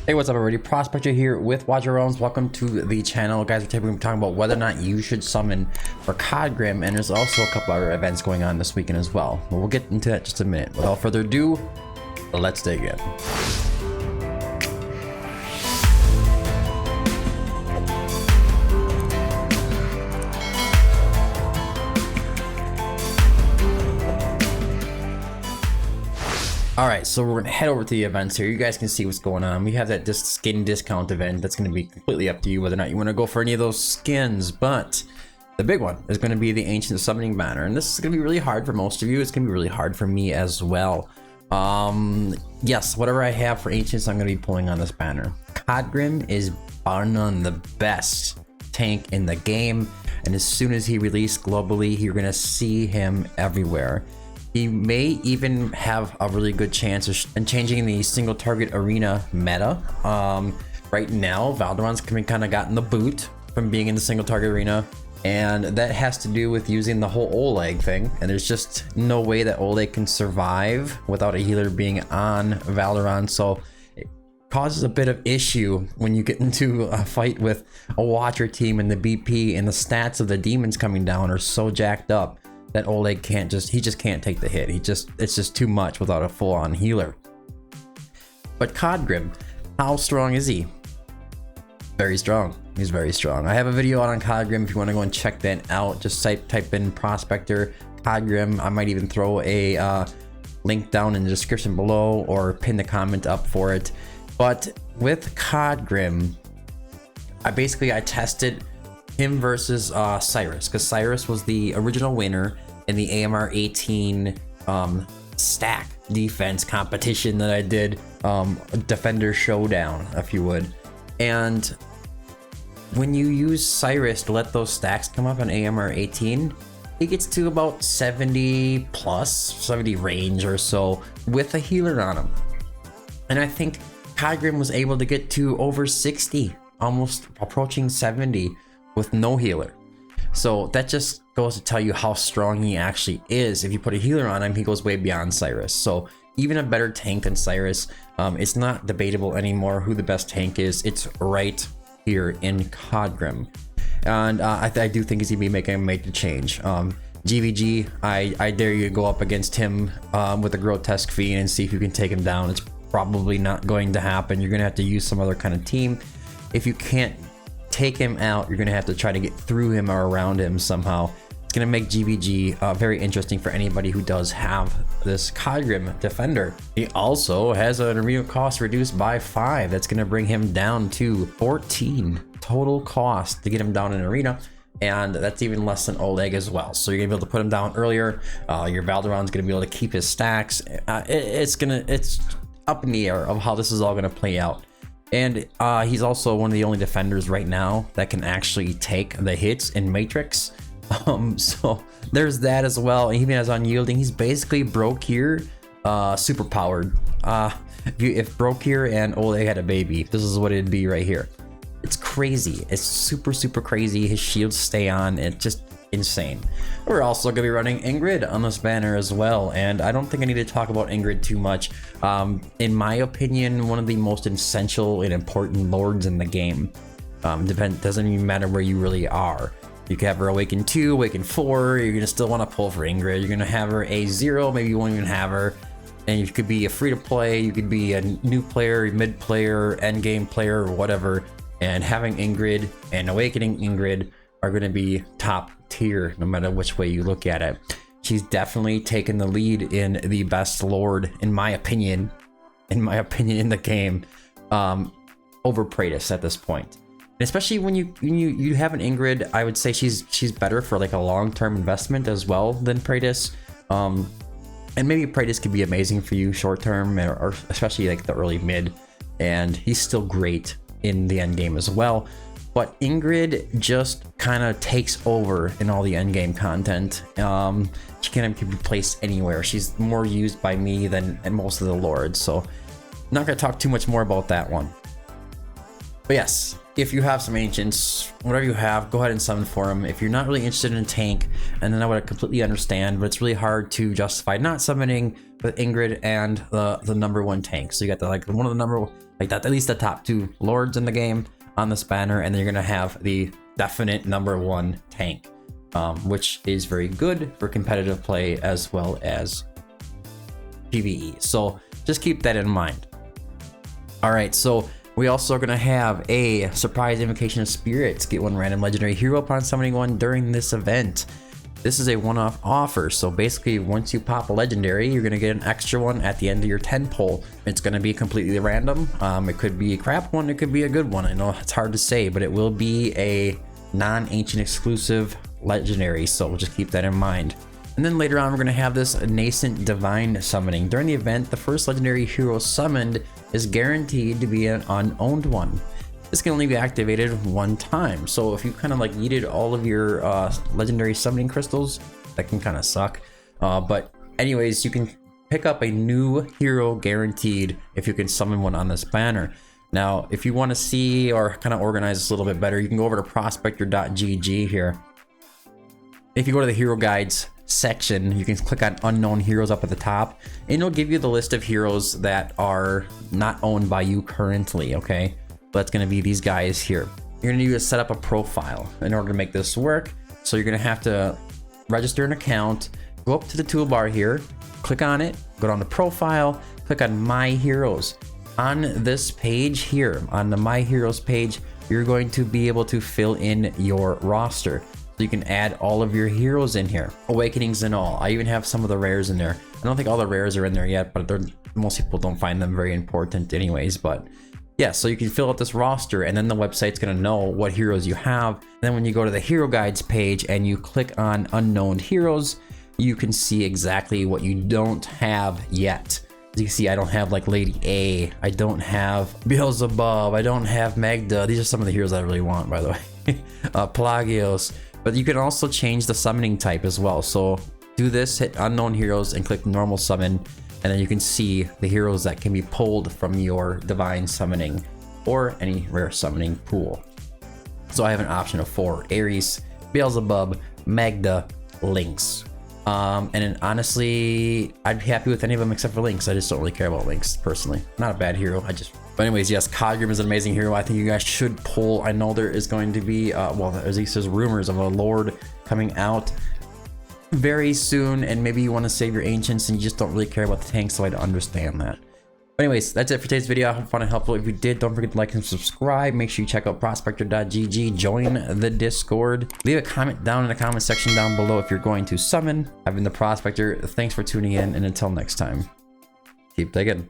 Hey, what's up everybody? Prospector here with Watcher of Realms. Welcome to the channel. Guys, we're typically talking about whether or not you should summon for COD Grim, and there's also a couple other events going on this weekend as well. But we'll get into that in just a minute. Without further ado, let's dig in. Alright, so we're gonna head over to the events here. You guys can see what's going on. We have that skin discount event that's gonna be completely up to you whether or not you want to go for any of those skins, but the big one is going to be the Ancient Summoning banner, and this is going to be really hard for most of you. It's going to be really hard for me as well. Yes, whatever I have for Ancients, I'm going to be pulling on this banner. COD Grim is bar none the best tank in the game, and as soon as he released globally, you're going to see him everywhere. He may even have a really good chance of changing the single target arena meta. Right now, Valderon's kind of gotten the boot from being in the single target arena, and that has to do with using the whole Oleg thing. And there's just no way that Oleg can survive without a healer being on Valderon. So it causes a bit of issue when you get into a fight with a Watcher team and the BP, and the stats of the demons coming down are so jacked up that Oleg can't he just can't take the hit. It's just too much without a full-on healer. But COD Grim, how strong is he? Very strong. He's very strong. I have a video out on COD Grim if you want to go and check that out. Just type in Prospector COD Grim. I might even throw a link down in the description below or pin the comment up for it. But with COD Grim, I tested him versus Cyrus, because Cyrus was the original winner in the AMR 18 stack defense competition that I did, Defender Showdown, if you would. And when you use Cyrus to let those stacks come up on AMR 18, he gets to about 70 range or so with a healer on him. And I think COD Grim was able to get to over 60, almost approaching 70 with no healer. So that just goes to tell you how strong he actually is. If you put a healer on him, he goes way beyond Cyrus. So even a better tank than Cyrus. It's not debatable anymore who the best tank is. It's right here in COD Grim. And I do think he's gonna be making a major change. GVG, I dare you to go up against him with a grotesque fiend and see if you can take him down. It's probably not going to happen. You're gonna have to use some other kind of team. If you can't take him out, you're gonna have to try to get through him or around him somehow. It's gonna make GVG very interesting for anybody who does have this COD Grim defender. He also has an arena cost reduced by 5. That's gonna bring him down to 14 total cost to get him down in arena, and that's even less than Oleg as well. So you're gonna be able to put him down earlier. Your Valderon's gonna be able to keep his stacks. It's up in the air of how this is all gonna play out. And he's also one of the only defenders right now that can actually take the hits in Matrix. So there's that as well. Even as unyielding, he's basically broke here, super powered. If broke here and Oleg had a baby, this is what it'd be right here. It's crazy. It's super crazy. His shields stay on. It's just insane. We're also gonna be running Ingrid on this banner as well, and I don't think I need to talk about Ingrid too much. In my opinion, one of the most essential and important lords in the game. Doesn't even matter where you really are. You can have her Awaken 2, Awaken 4, you're gonna still want to pull for Ingrid. You're gonna have her A0, maybe you won't even have her. And you could be a free to play, you could be a new player, mid player, end game player, or whatever. And having Ingrid and Awakening Ingrid are gonna be top tier no matter which way you look at it. She's definitely taken the lead in the best lord, in my opinion in the game, over Praetus at this point. And especially when you have an Ingrid, I would say she's better for like a long-term investment as well than Praetus. And maybe Praetus could be amazing for you short-term, or especially like the early mid, and he's still great in the end game as well. But Ingrid just kind of takes over in all the endgame content. She can be placed anywhere. She's more used by me than most of the lords, so I'm not going to talk too much more about that one. But yes, if you have some ancients, whatever you have, go ahead and summon for them. If you're not really interested in a tank, and then I would completely understand, but it's really hard to justify not summoning with Ingrid and the #1 tank. So you got the like one of the number like that, at least the top 2 lords in the game on this banner, and then you're gonna have the definite #1 tank, which is very good for competitive play as well as PvE. So just keep that in mind. All right, so we also are going to have a Surprise Invocation of Spirits. Get 1 random legendary hero upon summoning 1 during this event. This is a one-off offer, so basically once you pop a legendary, you're going to get an extra one at the end of your 10 pull. It's going to be completely random. It could be a crap one, it could be a good one. I know it's hard to say, but it will be a non-ancient exclusive legendary, so we'll just keep that in mind. And then later on, we're going to have this Nascent Divine Summoning. During the event, the first legendary hero summoned is guaranteed to be an unowned one. This can only be activated 1 time. So if you kind of like needed all of your legendary summoning crystals, that can kind of suck. But anyways, you can pick up a new hero guaranteed if you can summon one on this banner. Now, if you want to see or kind of organize this a little bit better, you can go over to prospector.gg here. If you go to the hero guides section, you can click on unknown heroes up at the top, and it'll give you the list of heroes that are not owned by you currently. Okay, that's going to be these guys here. You're going to need to set up a profile in order to make this work. So you're going to have to register an account, go up to the toolbar here, click on it, go down to profile, click on my heroes. On this page here, on the my heroes page, you're going to be able to fill in your roster. So you can add all of your heroes in here, awakenings and all. I even have some of the rares in there. I don't think all the rares are in there yet, but most people don't find them very important anyways. But yeah, so you can fill out this roster, and then the website's gonna know what heroes you have. And then when you go to the hero guides page and you click on unknown heroes, you can see exactly what you don't have yet. As you can see, I don't have like Lady A, I don't have Beelzebub, I don't have Magda. These are some of the heroes I really want, by the way. Pelagios. But you can also change the summoning type as well. So do this, hit unknown heroes and click normal summon, and then you can see the heroes that can be pulled from your divine summoning or any rare summoning pool. So I have an option of 4: Ares, Beelzebub, Magda, Lynx. And then honestly, I'd be happy with any of them except for Lynx. I just don't really care about Lynx personally. Not a bad hero. But anyways, yes, COD Grim is an amazing hero. I think you guys should pull. I know there is going to be, well, at least there's rumors of a lord coming out very soon, and maybe you want to save your ancients and you just don't really care about the tanks, so I'd understand that. But anyways, that's it for today's video. I hope you found it helpful. If you did, don't forget to like and subscribe. Make sure you check out prospector.gg, join the Discord. Leave a comment down in the comment section down below if you're going to summon. I've been the Prospector. Thanks for tuning in, and until next time, keep digging.